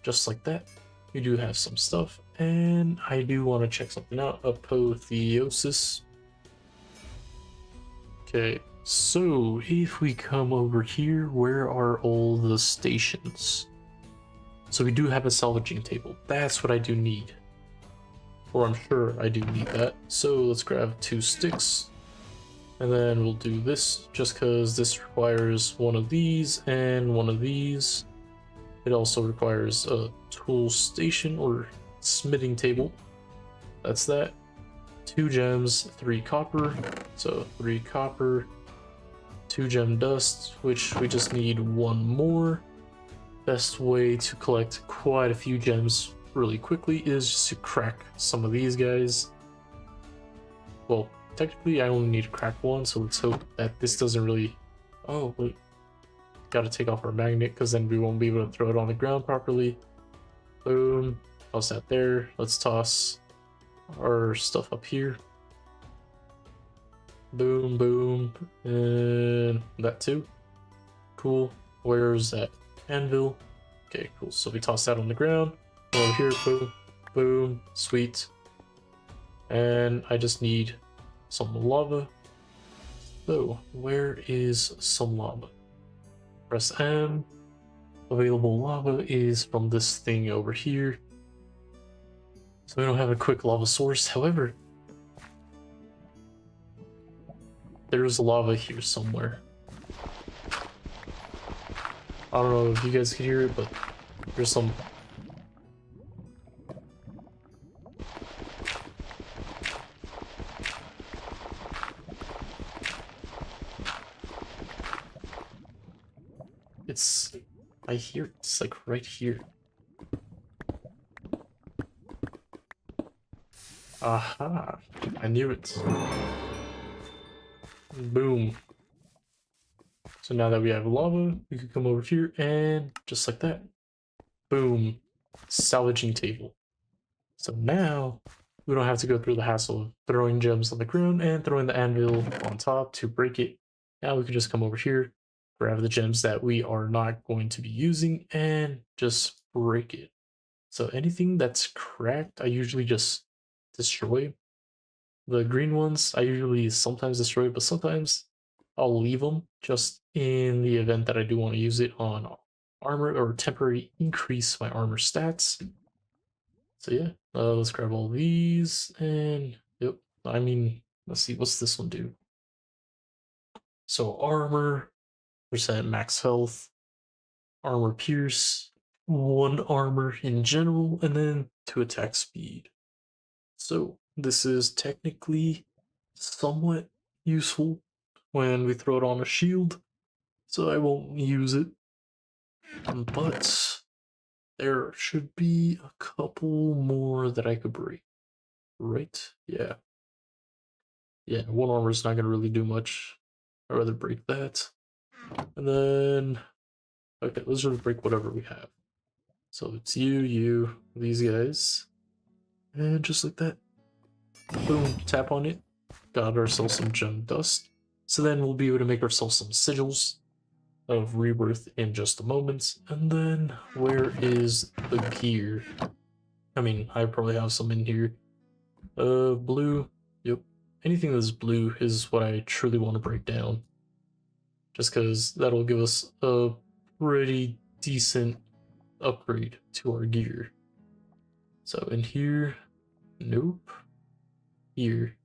just like that, we do have some stuff, and I do want to check something out. Apotheosis. Okay, so if we come over here, where are all the stations? So we do have a salvaging table. That's what I do need. Or I'm sure I do need that. So let's grab 2 sticks. And then we'll do this, just because this requires one of these and one of these. It also requires a tool station or smithing table. That's that. 2 gems, 3 copper. So 3 copper, 2 gem dust, which we just need 1 more. Best way to collect quite a few gems really quickly is just to crack some of these guys. Well, technically I only need to crack 1, so let's hope that this doesn't really... Oh, wait. Gotta take off our magnet, because then we won't be able to throw it on the ground properly. Boom. Toss that there. Let's toss our stuff up here. Boom, boom. And that too. Cool. where's that anvil? Okay, cool. So we toss that on the ground. Over here, boom, boom, sweet. And I just need some lava. So, where is some lava? Press M. Available lava is from this thing over here. So we don't have a quick lava source. However, there's lava here somewhere. I don't know if you guys can hear it, but there's some. I hear it's like right here. Aha, I knew it. Boom. So now that we have lava, we can come over here and just like that. Boom. Salvaging table. So now we don't have to go through the hassle of throwing gems on the ground and throwing the anvil on top to break it. Now we can just come over here, grab the gems that we are not going to be using, and just break it. So anything that's cracked, I usually just destroy. The green ones, I usually sometimes destroy, but sometimes I'll leave them just in the event that I do want to use it on armor or temporary increase my armor stats. So yeah, let's grab all these and yep. I mean, let's see, what's this one do? So armor, percent max health, armor pierce, 1 armor in general, and then 2 attack speed. So this is technically somewhat useful when we throw it on a shield, so I won't use it. But there should be a couple more that I could break. Right? Yeah. Yeah, 1 armor is not going to really do much. I'd rather break that. And then, okay, let's just break whatever we have. So it's you, these guys. And just like that. Boom, tap on it. Got ourselves some gem dust. So then we'll be able to make ourselves some sigils of rebirth in just a moment. And then where is the gear? I mean, I probably have some in here. Blue. Yep. Anything that's blue is what I truly want to break down. Just because that'll give us a pretty decent upgrade to our gear. So in here, nope. Here.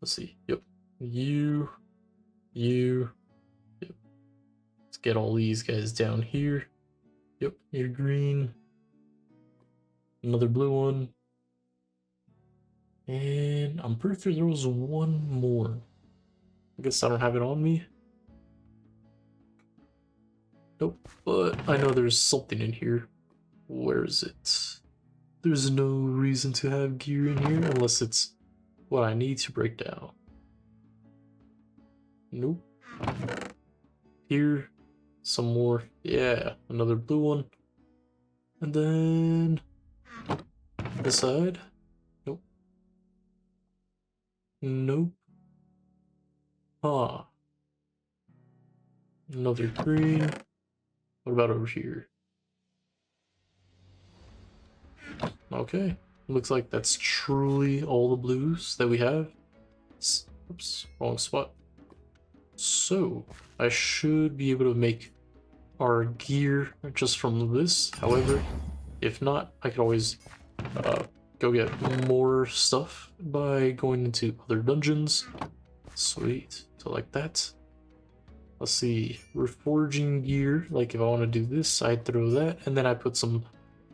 Let's see. Yep. You. Yep. Let's get all these guys down here. Yep. You're green. Another blue one. And I'm pretty sure there was one more. I guess I don't have it on me. Nope. But I know there's something in here. Where is it? There's no reason to have gear in here unless it's what I need to break down. Nope. Here, some more. Yeah, another blue one. And then this side. Nope. Nope. Huh. Another green. What about over here? Okay. Looks like that's truly all the blues that we have. Oops, wrong spot. So, I should be able to make our gear just from this. However, if not, I could always go get more stuff by going into other dungeons. Sweet. So like that. Let's see. Reforging gear. Like if I want to do this, I throw that. And then I put some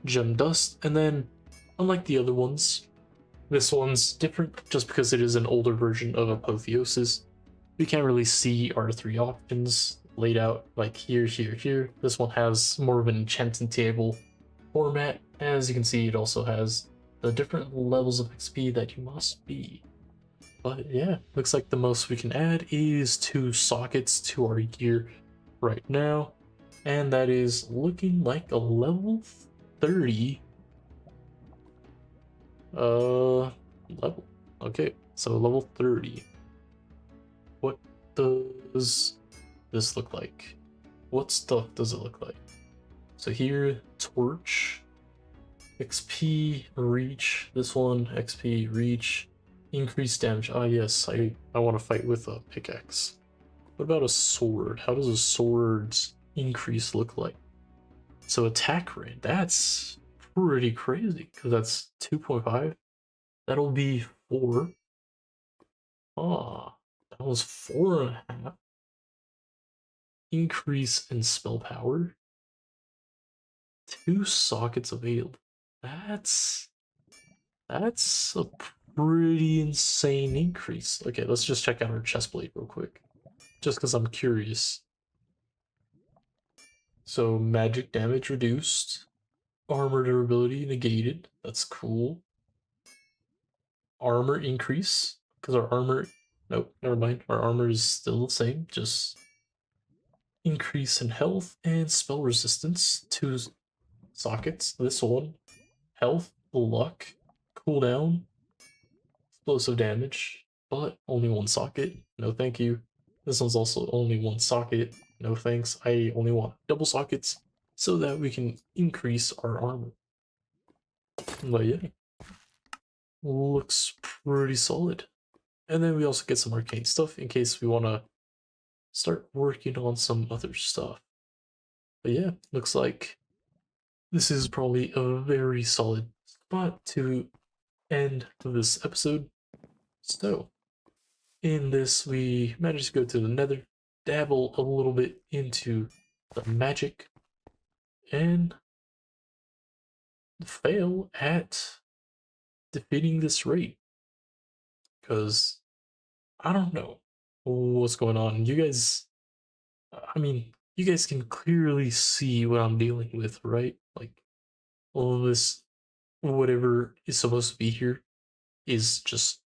gem dust. And then, unlike the other ones, this one's different just because it is an older version of Apotheosis. We can't really see our 3 options laid out like here. This one has more of an enchanting table format. As you can see, it also has the different levels of XP that you must be. But yeah, looks like the most we can add is 2 sockets to our gear right now. And that is looking like a level 30 level. Okay, so level 30. What does this look like? what stuff does it look like? So here, torch, XP, reach, this one, XP, reach, increased damage. Ah yes, I want to fight with a pickaxe. What about a sword? How does a sword's increase look like? So attack rate, that's pretty crazy, because that's 2.5. That'll be 4. Ah, that was 4.5. Increase in spell power. 2 sockets available. That's a pretty insane increase. Okay, let's just check out our chestplate real quick, just because I'm curious. So magic damage reduced, armor durability negated. That's cool. Armor increase, because our armor, nope, never mind. Our armor is still the same, just increase in health and spell resistance. 2 sockets. This one, health, luck, cooldown, explosive damage, but only 1 socket. No thank you. This one's also only 1 socket. No thanks. I only want double sockets so that we can increase our armor. But yeah, looks pretty solid. And then we also get some arcane stuff in case we want to start working on some other stuff. But yeah, looks like this is probably a very solid spot to end this episode. So, in this, we managed to go to the Nether, dabble a little bit into the magic, and fail at defeating this raid. Because I don't know what's going on. You guys, I mean, you guys can clearly see what I'm dealing with, right? Like, all of this, whatever is supposed to be here, is just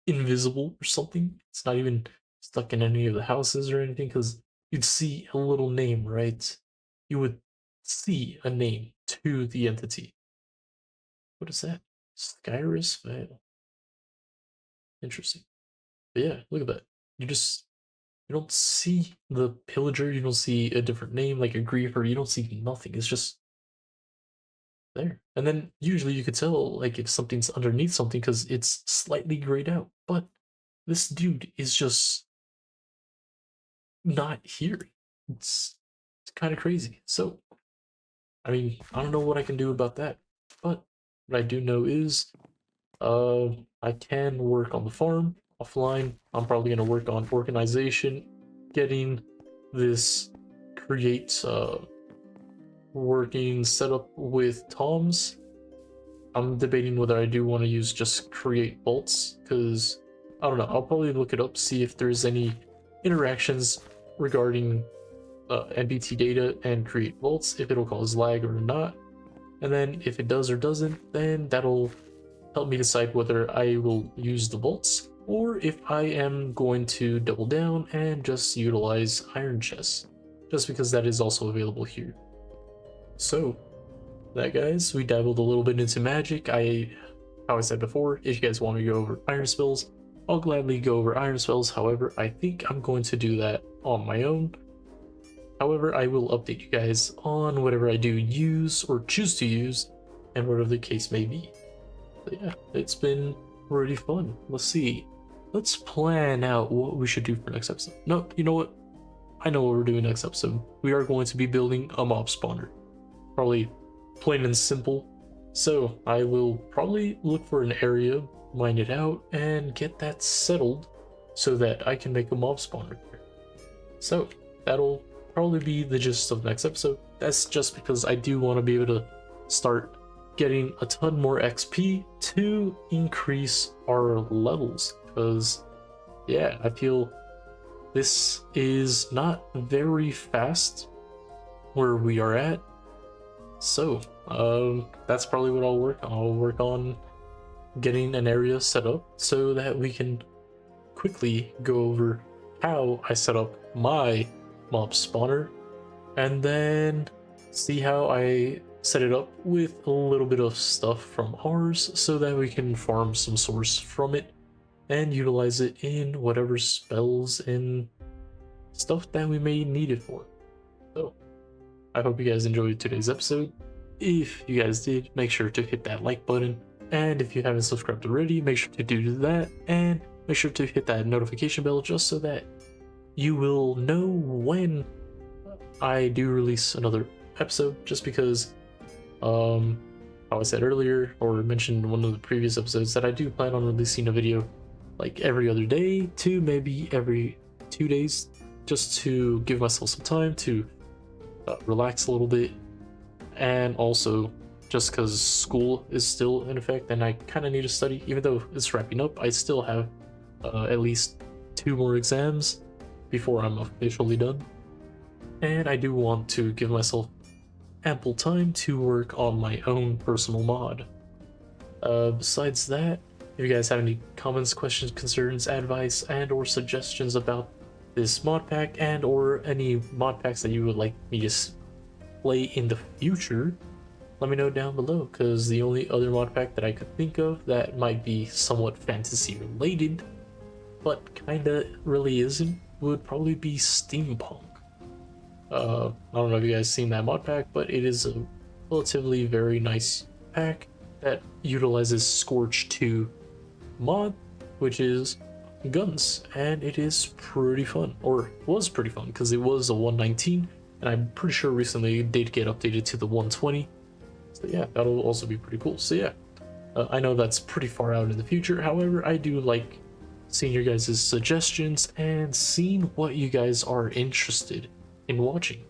invisible or something. It's not even stuck in any of the houses or anything, because you'd see a little name, right? You would see a name to the entity. What is that? Skyrus Veil. Interesting. But yeah, look at that. You don't see the pillager, you don't see a different name like a griefer, you don't see nothing. It's just there. And then usually you could tell like if something's underneath something because it's slightly grayed out. But this dude is just not here. It's kind of crazy. So, I mean, I don't know what I can do about that. But what I do know is I can work on the farm offline. I'm probably going to work on organization, getting this create working setup with Tom's. I'm debating whether I do want to use just create bolts, because I don't know, I'll probably look it up, see if there's any interactions regarding NBT data and create bolts, if it'll cause lag or not. And then if it does or doesn't, then that'll help me decide whether I will use the bolts or if I am going to double down and just utilize iron chests, just because that is also available here. So that, guys, we dabbled a little bit into magic. How I said before, if you guys want me to go over iron spells, I'll gladly go over iron spells. However, I think I'm going to do that on my own. However, I will update you guys on whatever I do use or choose to use and whatever the case may be. But yeah, it's been pretty fun. Let's see. Let's plan out what we should do for next episode. No, you know what? I know what we're doing next episode. We are going to be building a mob spawner. Probably plain and simple. So I will probably look for an area, mine it out, and get that settled so that I can make a mob spawner there. So that'll probably be the gist of next episode. That's just because I do want to be able to start getting a ton more XP to increase our levels, because yeah, I feel this is not very fast where we are at. So that's probably what I'll work on. I'll work on getting an area set up so that we can quickly go over how I set up my mob spawner, and then see how I set it up with a little bit of stuff from ours so that we can farm some source from it and utilize it in whatever spells and stuff that we may need it for. So, I hope you guys enjoyed today's episode. If you guys did, make sure to hit that like button. And if you haven't subscribed already, make sure to do that. And make sure to hit that notification bell just so that you will know when I do release another episode. Just because, how I said earlier, or mentioned in one of the previous episodes, that I do plan on releasing a video like every other day to maybe every 2 days, just to give myself some time to relax a little bit, and also just because school is still in effect and I kind of need to study. Even though it's wrapping up, I still have at least 2 more exams before I'm officially done, and I do want to give myself ample time to work on my own personal mod. Besides that, if you guys have any comments, questions, concerns, advice, and or suggestions about this mod pack, and or any mod packs that you would like me to play in the future, let me know down below, because the only other mod pack that I could think of that might be somewhat fantasy related, but kinda really isn't, would probably be steampunk. I don't know if you guys seen that mod pack, but it is a relatively very nice pack that utilizes Scorch 2 mod, which is guns, and it is pretty fun, or was pretty fun, because it was a 119, and I'm pretty sure recently it did get updated to the 120. So yeah, that'll also be pretty cool. So yeah, I know that's pretty far out in the future. However, I do like seeing your guys' suggestions and seeing what you guys are interested in watching.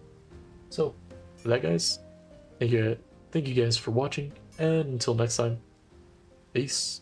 So for that, guys, thank you guys for watching, and until next time, peace.